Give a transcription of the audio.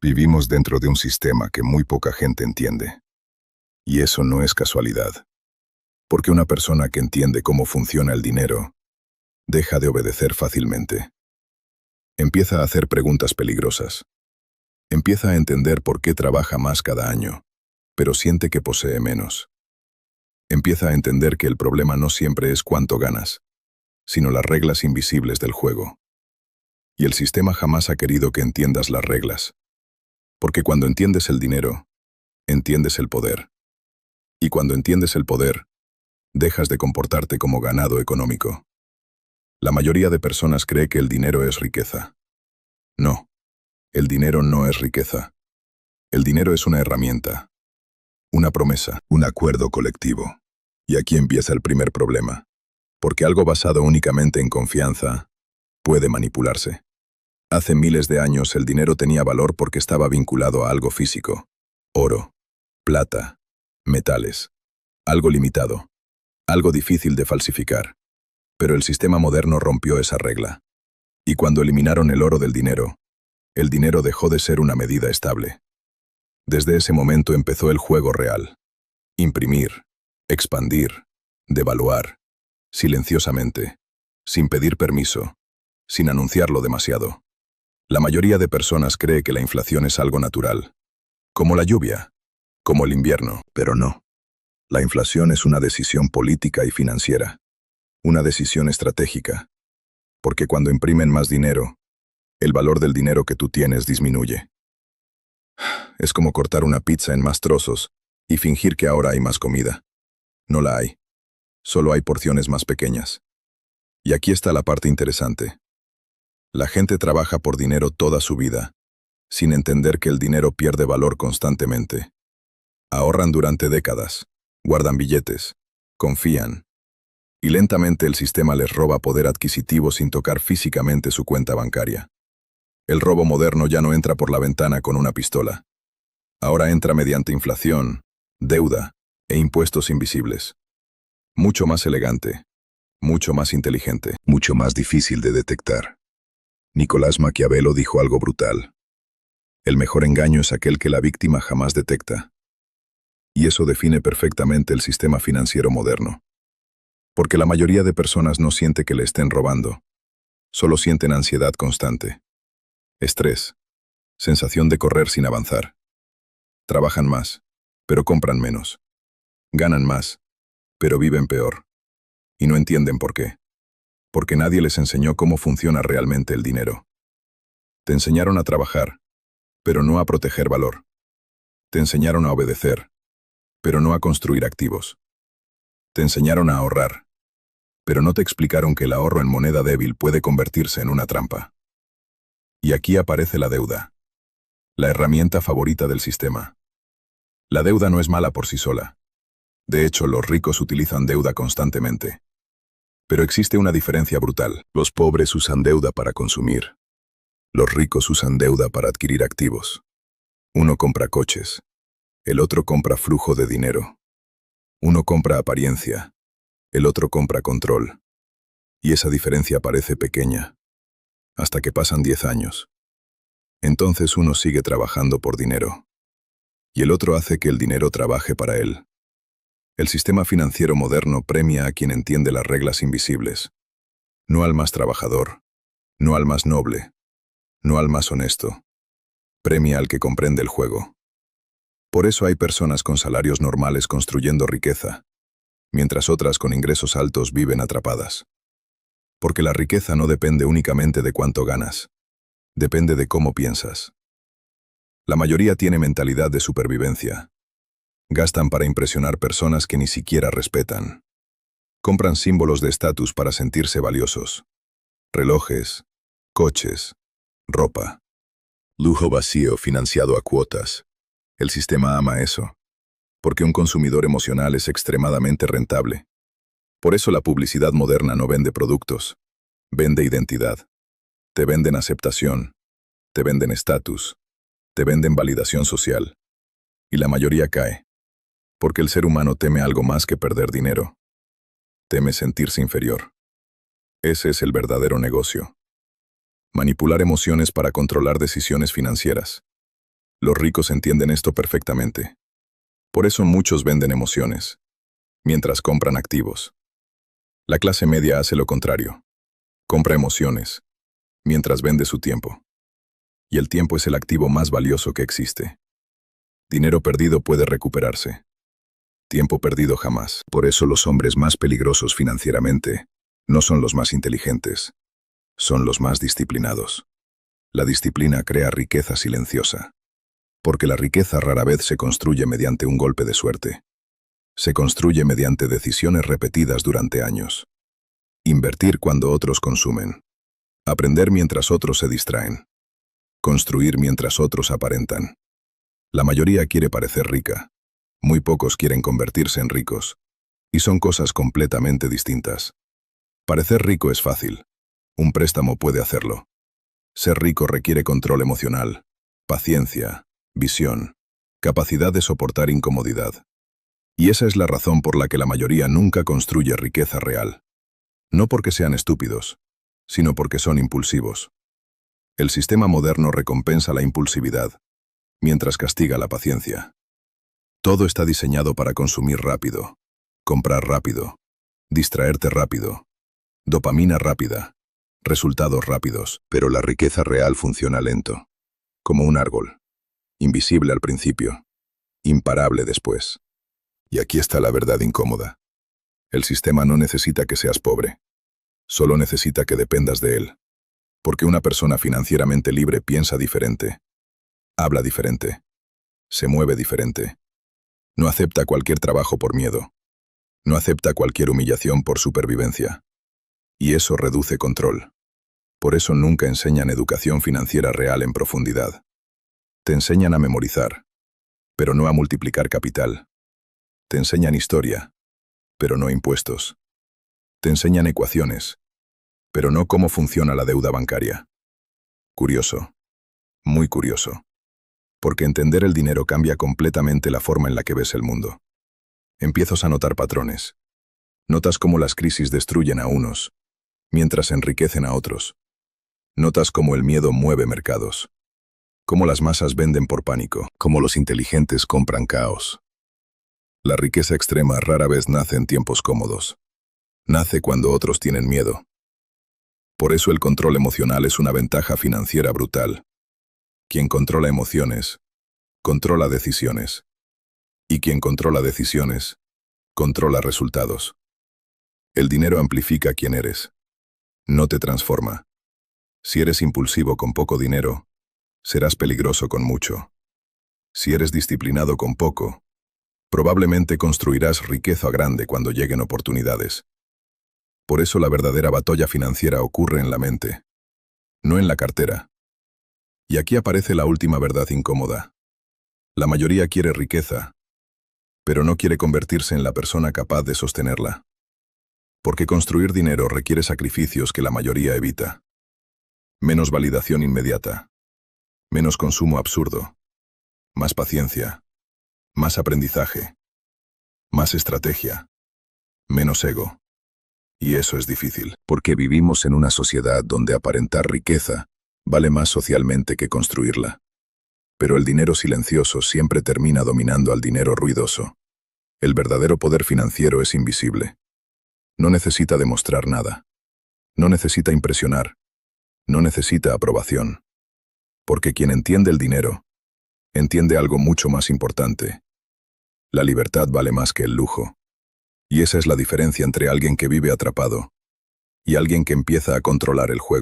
Vivimos dentro de un sistema que muy poca gente entiende. Y eso no es casualidad. Porque una persona que entiende cómo funciona el dinero, deja de obedecer fácilmente. Empieza a hacer preguntas peligrosas. Empieza a entender por qué trabaja más cada año, pero siente que posee menos. Empieza a entender que el problema no siempre es cuánto ganas, sino las reglas invisibles del juego. Y el sistema jamás ha querido que entiendas las reglas. Porque cuando entiendes el dinero, entiendes el poder. Y cuando entiendes el poder, dejas de comportarte como ganado económico. La mayoría de personas cree que el dinero es riqueza. No, el dinero no es riqueza. El dinero es una herramienta, una promesa, un acuerdo colectivo. Y aquí empieza el primer problema. Porque algo basado únicamente en confianza puede manipularse. Hace miles de años el dinero tenía valor porque estaba vinculado a algo físico. Oro, plata, metales. Algo limitado. Algo difícil de falsificar. Pero el sistema moderno rompió esa regla. Y cuando eliminaron el oro del dinero, el dinero dejó de ser una medida estable. Desde ese momento empezó el juego real. Imprimir, expandir, devaluar, silenciosamente, sin pedir permiso, sin anunciarlo demasiado. La mayoría de personas cree que la inflación es algo natural, como la lluvia, como el invierno, pero no. La inflación es una decisión política y financiera, una decisión estratégica, porque cuando imprimen más dinero, el valor del dinero que tú tienes disminuye. Es como cortar una pizza en más trozos y fingir que ahora hay más comida. No la hay. Solo hay porciones más pequeñas. Y aquí está la parte interesante. La gente trabaja por dinero toda su vida, sin entender que el dinero pierde valor constantemente. Ahorran durante décadas, guardan billetes, confían, y lentamente el sistema les roba poder adquisitivo sin tocar físicamente su cuenta bancaria. El robo moderno ya no entra por la ventana con una pistola. Ahora entra mediante inflación, deuda e impuestos invisibles. Mucho más elegante, mucho más inteligente, mucho más difícil de detectar. Nicolás Maquiavelo dijo algo brutal. El mejor engaño es aquel que la víctima jamás detecta. Y eso define perfectamente el sistema financiero moderno. Porque la mayoría de personas no siente que le estén robando. Solo sienten ansiedad constante. Estrés. Sensación de correr sin avanzar. Trabajan más, pero compran menos. Ganan más, pero viven peor. Y no entienden por qué. Porque nadie les enseñó cómo funciona realmente el dinero. Te enseñaron a trabajar, pero no a proteger valor. Te enseñaron a obedecer, pero no a construir activos. Te enseñaron a ahorrar, pero no te explicaron que el ahorro en moneda débil puede convertirse en una trampa. Y aquí aparece la deuda, la herramienta favorita del sistema. La deuda no es mala por sí sola. De hecho, los ricos utilizan deuda constantemente. Pero existe una diferencia brutal. Los pobres usan deuda para consumir. Los ricos usan deuda para adquirir activos. Uno compra coches. El otro compra flujo de dinero. Uno compra apariencia. El otro compra control. Y esa diferencia parece pequeña. Hasta que pasan 10 años. Entonces uno sigue trabajando por dinero. Y el otro hace que el dinero trabaje para él. El sistema financiero moderno premia a quien entiende las reglas invisibles. No al más trabajador. No al más noble. No al más honesto. Premia al que comprende el juego. Por eso hay personas con salarios normales construyendo riqueza, mientras otras con ingresos altos viven atrapadas. Porque la riqueza no depende únicamente de cuánto ganas. Depende de cómo piensas. La mayoría tiene mentalidad de supervivencia. Gastan para impresionar personas que ni siquiera respetan. Compran símbolos de estatus para sentirse valiosos. Relojes, coches, ropa. Lujo vacío financiado a cuotas. El sistema ama eso. Porque un consumidor emocional es extremadamente rentable. Por eso la publicidad moderna no vende productos. Vende identidad. Te venden aceptación. Te venden estatus. Te venden validación social. Y la mayoría cae. Porque el ser humano teme algo más que perder dinero. Teme sentirse inferior. Ese es el verdadero negocio. Manipular emociones para controlar decisiones financieras. Los ricos entienden esto perfectamente. Por eso muchos venden emociones, mientras compran activos. La clase media hace lo contrario. Compra emociones, mientras vende su tiempo. Y el tiempo es el activo más valioso que existe. Dinero perdido puede recuperarse. Tiempo perdido jamás. Por eso los hombres más peligrosos financieramente no son los más inteligentes, son los más disciplinados. La disciplina crea riqueza silenciosa. Porque la riqueza rara vez se construye mediante un golpe de suerte. Se construye mediante decisiones repetidas durante años. Invertir cuando otros consumen. Aprender mientras otros se distraen. Construir mientras otros aparentan. La mayoría quiere parecer rica. Muy pocos quieren convertirse en ricos. Y son cosas completamente distintas. Parecer rico es fácil. Un préstamo puede hacerlo. Ser rico requiere control emocional, paciencia, visión, capacidad de soportar incomodidad. Y esa es la razón por la que la mayoría nunca construye riqueza real. No porque sean estúpidos, sino porque son impulsivos. El sistema moderno recompensa la impulsividad, mientras castiga la paciencia. Todo está diseñado para consumir rápido, comprar rápido, distraerte rápido, dopamina rápida, resultados rápidos. Pero la riqueza real funciona lento, como un árbol, invisible al principio, imparable después. Y aquí está la verdad incómoda. El sistema no necesita que seas pobre, solo necesita que dependas de él. Porque una persona financieramente libre piensa diferente, habla diferente, se mueve diferente. No acepta cualquier trabajo por miedo, no acepta cualquier humillación por supervivencia. Y eso reduce control. Por eso nunca enseñan educación financiera real en profundidad. Te enseñan a memorizar, pero no a multiplicar capital. Te enseñan historia, pero no impuestos. Te enseñan ecuaciones, pero no cómo funciona la deuda bancaria. Curioso, muy curioso. Porque entender el dinero cambia completamente la forma en la que ves el mundo. Empiezas a notar patrones. Notas cómo las crisis destruyen a unos, mientras enriquecen a otros. Notas cómo el miedo mueve mercados. Cómo las masas venden por pánico. Cómo los inteligentes compran caos. La riqueza extrema rara vez nace en tiempos cómodos. Nace cuando otros tienen miedo. Por eso el control emocional es una ventaja financiera brutal. Quien controla emociones, controla decisiones. Y quien controla decisiones, controla resultados. El dinero amplifica quién eres. No te transforma. Si eres impulsivo con poco dinero, serás peligroso con mucho. Si eres disciplinado con poco, probablemente construirás riqueza grande cuando lleguen oportunidades. Por eso la verdadera batalla financiera ocurre en la mente, no en la cartera. Y aquí aparece la última verdad incómoda. La mayoría quiere riqueza, pero no quiere convertirse en la persona capaz de sostenerla. Porque construir dinero requiere sacrificios que la mayoría evita. Menos validación inmediata, menos consumo absurdo, más paciencia, más aprendizaje, más estrategia, menos ego. Y eso es difícil, porque vivimos en una sociedad donde aparentar riqueza vale más socialmente que construirla. Pero el dinero silencioso siempre termina dominando al dinero ruidoso. El verdadero poder financiero es invisible. No necesita demostrar nada. No necesita impresionar. No necesita aprobación. Porque quien entiende el dinero, entiende algo mucho más importante. La libertad vale más que el lujo. Y esa es la diferencia entre alguien que vive atrapado y alguien que empieza a controlar el juego.